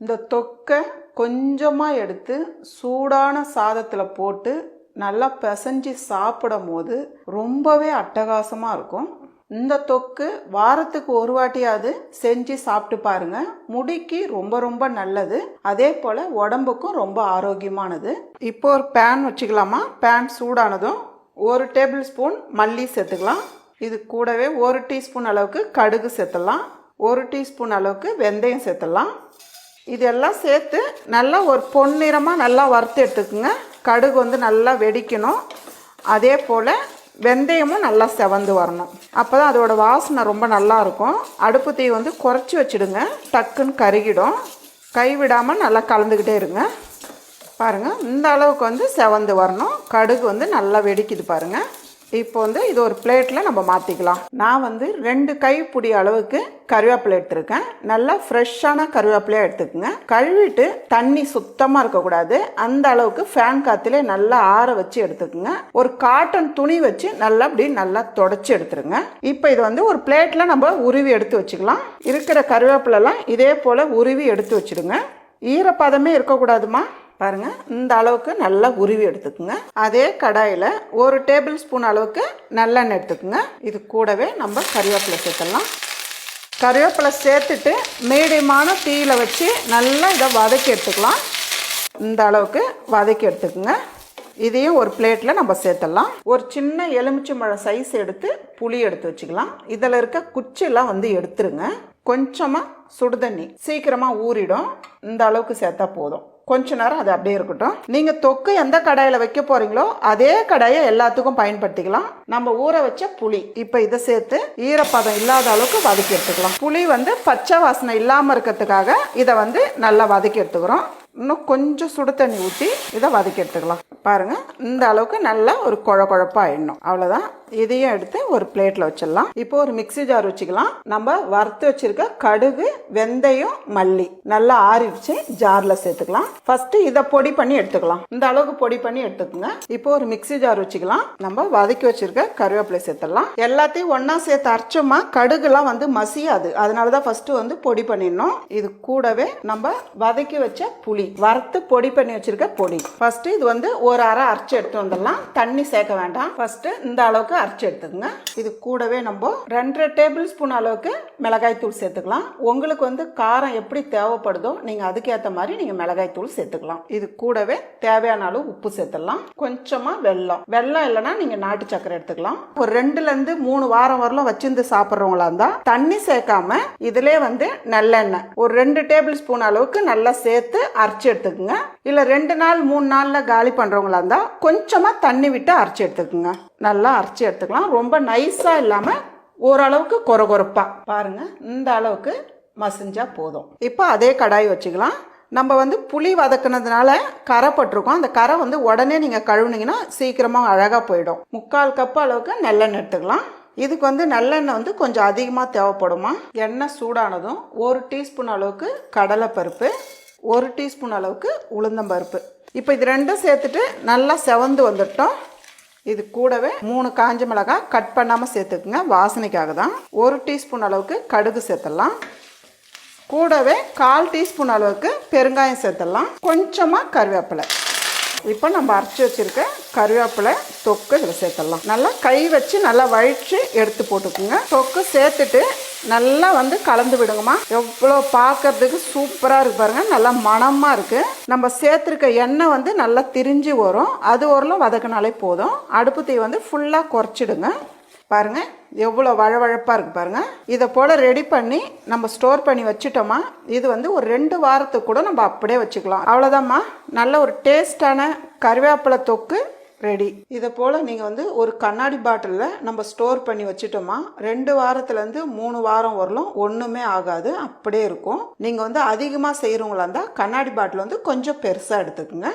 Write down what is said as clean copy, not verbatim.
இந்த தொக்கை கொஞ்சமாக எடுத்து சூடான சாதத்தில் போட்டு நல்லா பிசைஞ்சு சாப்பிடும் போது ரொம்பவே அட்டகாசமாக இருக்கும். இந்த தொக்கு வாரத்துக்கு ஒரு வாட்டியாவது செஞ்சு சாப்பிட்டு பாருங்க. முடிக்கு ரொம்ப ரொம்ப நல்லது, அதே போல் உடம்புக்கும் ரொம்ப ஆரோக்கியமானது. இப்போ ஒரு பேன் வச்சுக்கலாமா? பேன் சூடானதும் 1 டேபிள் ஸ்பூன் மல்லி சேர்த்துக்கலாம். இது கூடவே 1 டீஸ்பூன் அளவுக்கு கடுகு சேர்த்துடலாம். 1 டீஸ்பூன் அளவுக்கு வெந்தயம் சேர்த்துடலாம். இதெல்லாம் சேர்த்து நல்லா ஒரு பொன்னிறமாக நல்லா வறுத்து எடுத்துக்குங்க. கடுகு வந்து நல்லா வெடிக்கணும், அதே போல் வெந்தயமும் நல்லா செவந்து வரணும். அப்போ தான் அதோட வாசனை ரொம்ப நல்லா இருக்கும். அடுப்பு தீ வந்து குறைச்சி வச்சுடுங்க, டக்குன்னு கருகிடும். கைவிடாமல் நல்லா கலந்துக்கிட்டே இருங்க. பாருங்கள், இந்த அளவுக்கு வந்து செவந்து வரணும். கடுகு வந்து நல்லா வெடிக்குது பாருங்கள். இப்போ வந்து இது ஒரு பிளேட்டில் நம்ம மாற்றிக்கலாம். நான் வந்து 2 கைப்பிடி அளவுக்கு கருவேப்பிலை எடுத்துருக்கேன். நல்லா ஃப்ரெஷ்ஷான கருவேப்பிலையாக எடுத்துக்கோங்க. கழுவிட்டு தண்ணி சுத்தமாக இருக்கக்கூடாது, அந்த அளவுக்கு ஃபேன் காற்றுல நல்லா ஆற வச்சு எடுத்துக்கோங்க. ஒரு காட்டன் துணி வச்சு நல்லா அப்படி நல்லா தொடச்சி எடுத்துருங்க. இப்போ இது வந்து ஒரு பிளேட்டில் நம்ம உருவி எடுத்து வச்சுக்கலாம். இருக்கிற கருவேப்பிலெல்லாம் இதே போல் உருவி எடுத்து வச்சுடுங்க. ஈரப்பதமே இருக்கக்கூடாதுமா. பாருங்கள், இந்த அளவுக்கு நல்லா உருவி எடுத்துக்குங்க. அதே கடாயில் 1 டேபிள் ஸ்பூன் அளவுக்கு நல்லெண்ணெய் எடுத்துக்குங்க. இது கூடவே நம்ம கருவேப்பிலை சேர்த்துடலாம். கருவேப்பிலை சேர்த்துட்டு மீடியமான தீயில வச்சு நல்லா இதை வதக்கி எடுத்துக்கலாம். இந்த அளவுக்கு வதக்கி எடுத்துக்குங்க. இதையும் ஒரு பிளேட்டில் நம்ம சேர்த்துடலாம். ஒரு சின்ன எலுமிச்சம்பழம் சைஸ் எடுத்து புளி எடுத்து வச்சுக்கலாம். இதில் இருக்க குச்சியெல்லாம் வந்து எடுத்துருங்க. கொஞ்சமாக சுடுதண்ணி, சீக்கிரமாக ஊறிடும். இந்த அளவுக்கு சேர்த்தா போதும். கொஞ்ச நேரம் அது அப்படியே இருக்கட்டும். நீங்கள் தொக்கு எந்த கடாயில் வைக்க போகிறீங்களோ அதே கடாயை எல்லாத்துக்கும் பயன்படுத்திக்கலாம். நம்ம ஊற வச்ச புளி இப்போ இதை சேர்த்து ஈரப்பதம் இல்லாத அளவுக்கு வதக்கி எடுத்துக்கலாம். புளி வந்து பச்சை வாசனை இல்லாமல் இருக்கிறதுக்காக இதை வந்து நல்லா வதக்கி எடுத்துக்கிறோம். இன்னும் கொஞ்சம் சுடு தண்ணி ஊற்றி இதை வதக்கி எடுத்துக்கலாம். பாருங்கள், இந்த அளவுக்கு நல்லா ஒரு குழப்பாக ஆயிடணும். அவ்வளோதான். இதையும் எடுத்து ஒரு பிளேட்டில் வச்சிடலாம். இப்போ ஒரு மிக்ஸி ஜார் வச்சுக்கலாம். நம்ம வறுத்து வச்சிருக்க கடுகு, வெந்தயம், மல்லி நல்லா ஆறிடுச்சு, ஜாரில் சேர்த்துக்கலாம். ஃபர்ஸ்ட் இதை பொடி பண்ணி எடுத்துக்கலாம். இந்த அளவுக்கு பொடி பண்ணி எடுத்துக்கோங்க. இப்போ ஒரு மிக்ஸி ஜார் வச்சுக்கலாம். நம்ம வதக்கி வச்சிருக்க கருவேப்பிலை சேர்த்துடலாம். எல்லாத்தையும் ஒன்னா சேர்த்து அரைச்சோமா கடுகுலாம் வந்து மசியாது, அதனால தான் ஃபர்ஸ்ட் வந்து பொடி பண்ணிடணும். இது கூடவே நம்ம வதக்கி வச்ச புளி, வறுத்து பொடி பண்ணி வச்சிருக்க பொடி. ஃபர்ஸ்ட் இது வந்து ஒரு அரை அரைச்சி எடுத்து வந்துடலாம். தண்ணி சேர்க்க வேண்டாம். ஃபர்ஸ்ட் இந்த அளவுக்கு அரைச்சி எடுத்துக்கோங்க. இது கூடவே நம்ம 2 டேபிள் ஸ்பூன் அளவுக்கு மிளகாய் தூள் சேர்த்துக்கலாம். உங்களுக்கு வந்து காரம் எப்படி தேவைப்படுதோ நீங்க அதுக்கேற்ற மாதிரி நீங்க மிளகாய் தூள் சேர்த்துக்கலாம். இது கூடவே தேவையான அளவு உப்பு சேர்த்துடலாம். கொஞ்சமா வெல்லம், வெல்லம் இல்லைன்னா நீங்க நாட்டு சக்கரை எடுத்துக்கலாம். ஒரு 2ல இருந்து 3 வாரம் வரலாம் வச்சிருந்து சாப்பிட்றவங்களா இருந்தா தண்ணி சேர்க்காம இதுல வந்து நல்லெண்ணெய் ஒரு 2 டேபிள் ஸ்பூன் அளவுக்கு நல்லா சேர்த்து அரைச்சி எடுத்துக்குங்க. இல்ல 2 நாள் 3 நாள்ல காலி பண்றவங்களா இருந்தா கொஞ்சமா தண்ணி விட்டு அரைச்சி எடுத்துக்குங்க. நல்லா அரைச்சி எடுத்துக்கலாம். ரொம்ப நைஸா இல்லாம ஓரளவுக்கு கொரகொரப்பா. பாருங்க, இந்த அளவுக்கு மசிஞ்சா போதும். இப்போ அதே கடாய் வச்சுக்கலாம். நம்ம வந்து புளி வதக்குனதுனால கரை பட்டிருக்கோம். அந்த கரை வந்து உடனே நீங்க கழுவுனீங்கன்னா சீக்கிரமா அழகா போயிடும். 3/4 கப் அளவுக்கு நல்லெண்ணெய் எடுத்துக்கலாம். இதுக்கு வந்து நல்லெண்ணெய் வந்து கொஞ்சம் அதிகமாக தேவைப்படுமா. எண்ணெய் சூடானதும் 1 டீஸ்பூன் அளவுக்கு கடலைப்பருப்பு, 1 டீஸ்பூன் அளவுக்கு உளுந்தம்பருப்பு. இப்போ இது ரெண்டும் சேர்த்துட்டு நல்லா செவந்து வந்துட்டோம். இது கூடவே 3 காஞ்ச மிளகாய் கட் பண்ணாமல் சேர்த்துக்குங்க, வாசனைக்காக தான். 1 டீஸ்பூன் அளவுக்கு கடுகு சேர்த்துடலாம். கூடவே 1/4 டீஸ்பூன் அளவுக்கு பெருங்காயம் சேர்த்துடலாம். கொஞ்சமாக கருவேப்பிலை. இப்போ நம்ம அரைச்சி வச்சிருக்க கருவேப்பிலை தொக்கு இதில் சேர்த்துடலாம். நல்லா கை வச்சு நல்லா வழிச்சு எடுத்து போட்டுக்குங்க. தொக்கு சேர்த்துட்டு நல்லா வந்து கலந்து விடுங்கம்மா. எவ்வளோ பார்க்கறதுக்கு சூப்பராக இருக்கு பாருங்க, நல்லா மணமாக இருக்கு. நம்ம சேர்த்துருக்க எண்ணெய் வந்து நல்லா திரிஞ்சு வரும். அது ஓரளவு வதக்கினாலே போதும். அடுப்பு தீ வந்து ஃபுல்லாக குறைச்சிடுங்க. பாருங்க, எவ்வளோ வழவழப்பாக இருக்குது பாருங்க. இதை போல் ரெடி பண்ணி நம்ம ஸ்டோர் பண்ணி வச்சுட்டோமா இது வந்து ஒரு 2 வாரத்துக்கு கூட நம்ம அப்படியே வச்சுக்கலாம். அவ்வளோதாம்மா, நல்ல ஒரு டேஸ்டான கருவேப்பிலை தொக்கு ரெடி. இதை போல் நீங்கள் வந்து ஒரு கண்ணாடி பாட்டிலில் நம்ம ஸ்டோர் பண்ணி வச்சுட்டோமா 2 வாரத்துலேருந்து 3 வாரம் வரலும் ஒன்றுமே ஆகாது, அப்படியே இருக்கும். நீங்கள் வந்து அதிகமாக செய்கிறவங்களா இருந்தால் கண்ணாடி பாட்டில் வந்து கொஞ்சம் பெருசாக எடுத்துக்கோங்க.